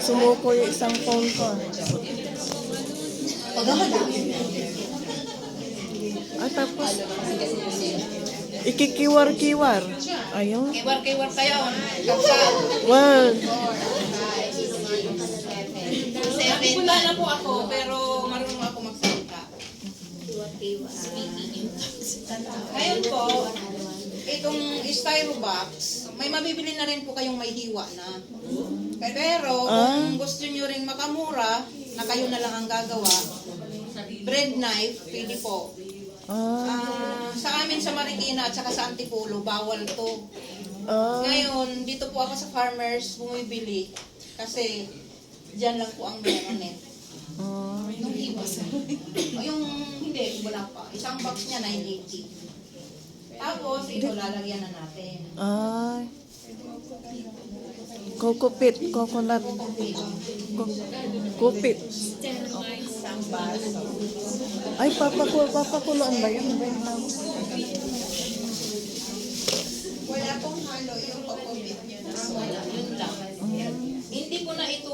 Sumuko yung isang phone ko. At tapos, ikikiwar-kiwar. Ayun. Kiwar-kiwar kayo. Kapsal. Well, Wala na po ako, pero marunong ako magsalita. Ngayon po, itong styro box, may mabibili na rin po kayong may hiwa na. Pero kung gusto nyo rin makamura, na kayo na lang ang gagawa, bread knife, pwede po. Sa amin sa Marikina at saka sa Antipolo, bawal to. Ngayon, dito po ako sa farmers bumibili kasi diyan lang po ang meron eh. Yung iba sa yung hindi, wala pa. Isang box niya 980. Tapos ito lalagyan na natin. ay. Coconut. Kupit. Ay, papakuloan ba yun? Wala pong halo yung coconut niya na. Wala, yun lang. Hindi ko na ito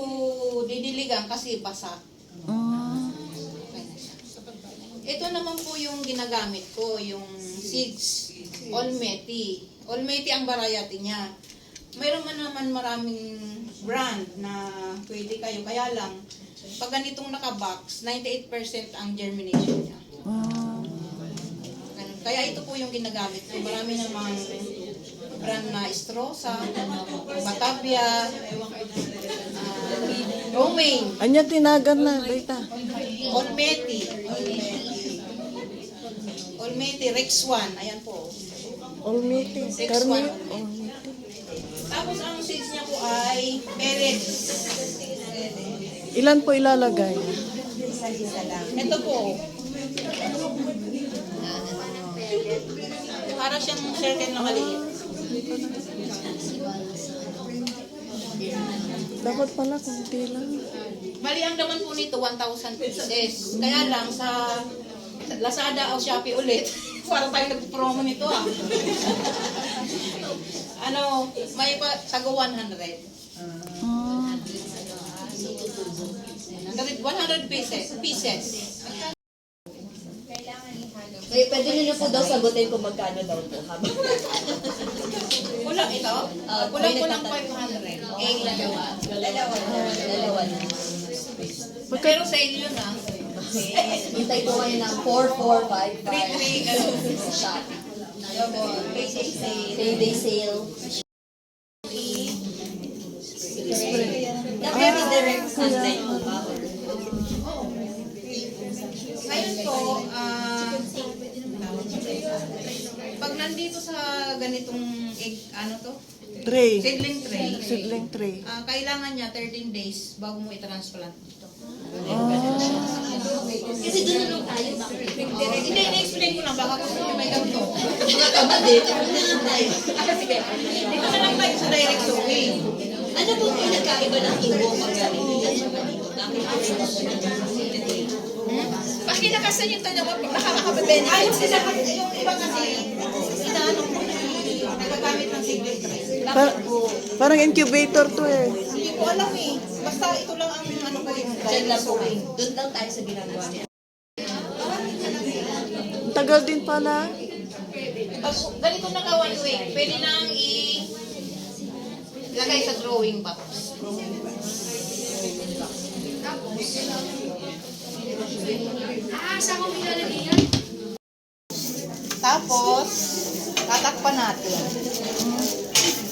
didiligan kasi basa. Ito naman po yung ginagamit ko, yung seeds, Olmeti. Olmeti ang variety niya. Mayroon man naman maraming brand na pwede kayo. Kaya lang, pag ganitong naka-box, 98% ang germination niya. Kaya ito po yung ginagamit ko. Marami naman brand na Estrosa, Batavia, Romaine, Anya tinagan na, Rita. Olmeti. Olmeti, Rex 1. Ayan po. Olmiti. Karmi. Olmiti. Tapos ang seeds niya po ay pellets. Ilan po ilalagay? Ito po. Para siyang circle na maliit. Dapat pala kunti lang. Mali ang naman po nito, 1,000 pieces. Kaya lang sa Lazada o Shopee ulit, para tayo nag-promo nito may pa tago 100. 100 pieces. Pwede nyo na po daw sagutin kung magkano daw po. Wala ito? Kulang 500. Dalawa na. Pero sa inyo na. Hintay po kayo ng 4,455 shop. Payday sale. Very direct sunlight po ba? Ngayon po, pag nandito sa ganitong egg, Tray. seedling tray, Sidling tray. kailangan niya 13 days bago mo i-transplant dito. Kasi doon na lang tayo. Hindi, na-explain ko lang, baka gusto nyo may ganito. Mga kabadit. Sige, dito na lang tayo sa direct sowing. Ano po yung nagkaiba ng iwo pag Bakit kinakasan yung tanong mo? Nakakababene. Ay, yung iba kasi, inaano ko na nagagamit ng seedling tray. Parang incubator to eh. Hindi ko alam eh. Basta ito lang ang ko yung Diyan lang po. Doon lang tayo sa ginagawa niya. Ang tagal din pala. Pag ganito naka 1 week, pwede nang ilagay sa drawing box. Saan mo ilalagay yan? Tapos, tatakpan natin.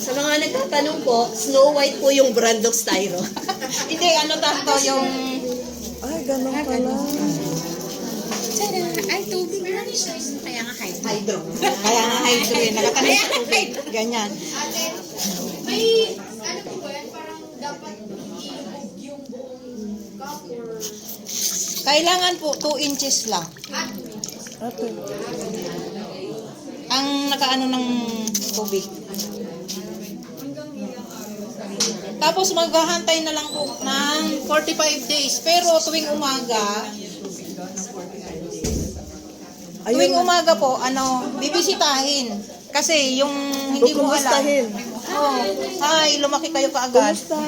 Sa mga nagtatanong po, Snow White po yung brand ng styro. Hindi, tanto yung... Ay, ganun pala. Ay, tubig lang. Kaya nga hydro. Hydro. Kaya nga hydro eh, nakatanim sa tubig. Ganyan. May, ano po ba yan? Parang dapat i-remove yung buong cup or... Kailangan po 2 inches lang. Ate. Ang nakaano ng tubig. Tapos maghahantay na lang po ng 45 days. Pero tuwing umaga, tuwing umaga po, bibisitahin. Kasi yung hindi mo alam. Kukumustahin. Oh, hi, lumaki kayo kaagad. Kumusta?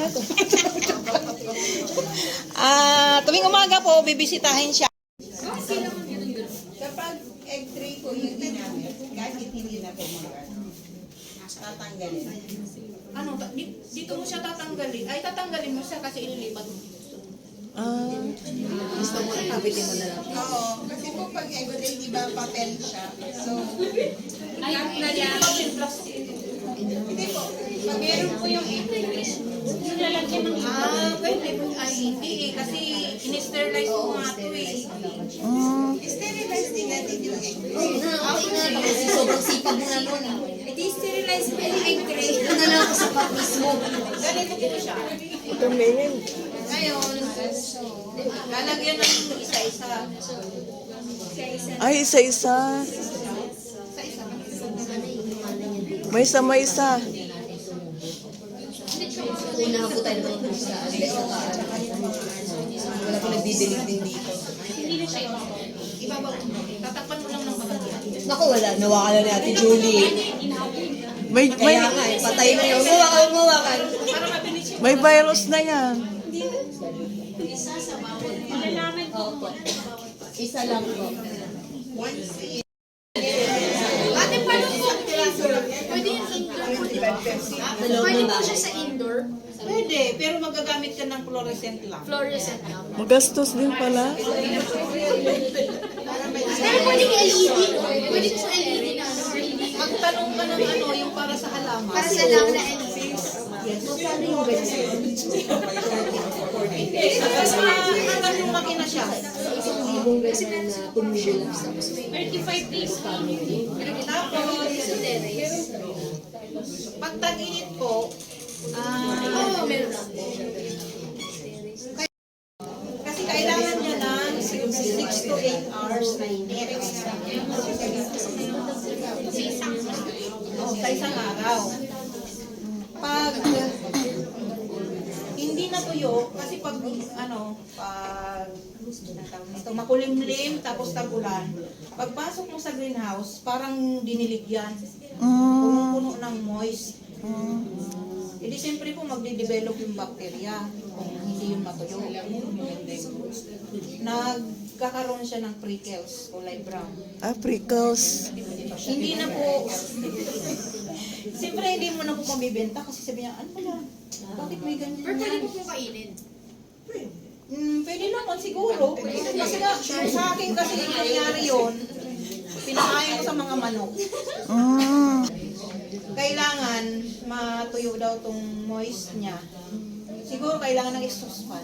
Tuwing umaga po, bibisitahin siya. Kapag egg tray po yung ginamit, kahit hindi na po tatanggalin. Ano, dito mo siya tatanggalin. Ay, tatanggalin mo siya kasi ililipat mo. Ah, Gusto mo, kapitin mo na lang. Oo, kasi po pag egg tray, di ba papel siya? So, hindi po. Pag meron po yung egg tray, Pwede po. Ay, hindi eh. Kasi in-sterilize ko nga ito eh. sterilize din natin yung egg tray. Okay na, kasi sobrang sipag mo na nun. I-sterilize mo yung egg tray. Ito na lang ako sa cup mismo. Ganito po siya. tumingin. Ngayon, lalagyan ng isa-isa. Ay, isa-isa. May isa. Una po tayo ng mga sa wala po nagdidilig din dito. Ibabaw. Tatakpan mo lang ng malagyan. Naku, wala. Nawakala ni Ate Julie. Kaya nga, patay na yun. Umawakan. may virus na yan. Opo. Isa lang po. Ate, paano po? Pwede yung indoor po, di ba? Pwede po siya sa indoor. Pwede, pero magagamit ka ng fluorescent lang. Fluorescent lang. Magastos din pala. Pero pwedeng LED. Pwede ko sa LED na ano. Magtanong ka ng ano, yung para sa halaman. Para sa lang na LED. Mas mahal yung makina siya. Ibong ganun na tumigil lang sa 35 days pa. Tapos, pag tag-init po, Meron lang. kasi kailangan niya ng 6 to 8 hours na init. Sa isang araw. Pag hindi natuyo, kasi pag ito makulimlim tapos tagulan, pagpasok mo sa greenhouse, parang dinilig yan. Punong-puno ng moist. Hindi siyempre po magde-develop yung bacteria kung hindi yun matuyo. Nagkakaroon siya ng prickles, kulay brown. Prickles. Hindi na po, siyempre hindi mo na po mabibenta kasi sabi niya, ano pala, bakit may ganyan Pero pwede yan? po pong kainin. Pwede naman siguro. Kasi nga, sa akin kasi nangyari yun, pinakain ko sa mga manok. Kailangan matuyo daw tong moist niya. Siguro kailangan ng exhaust fan.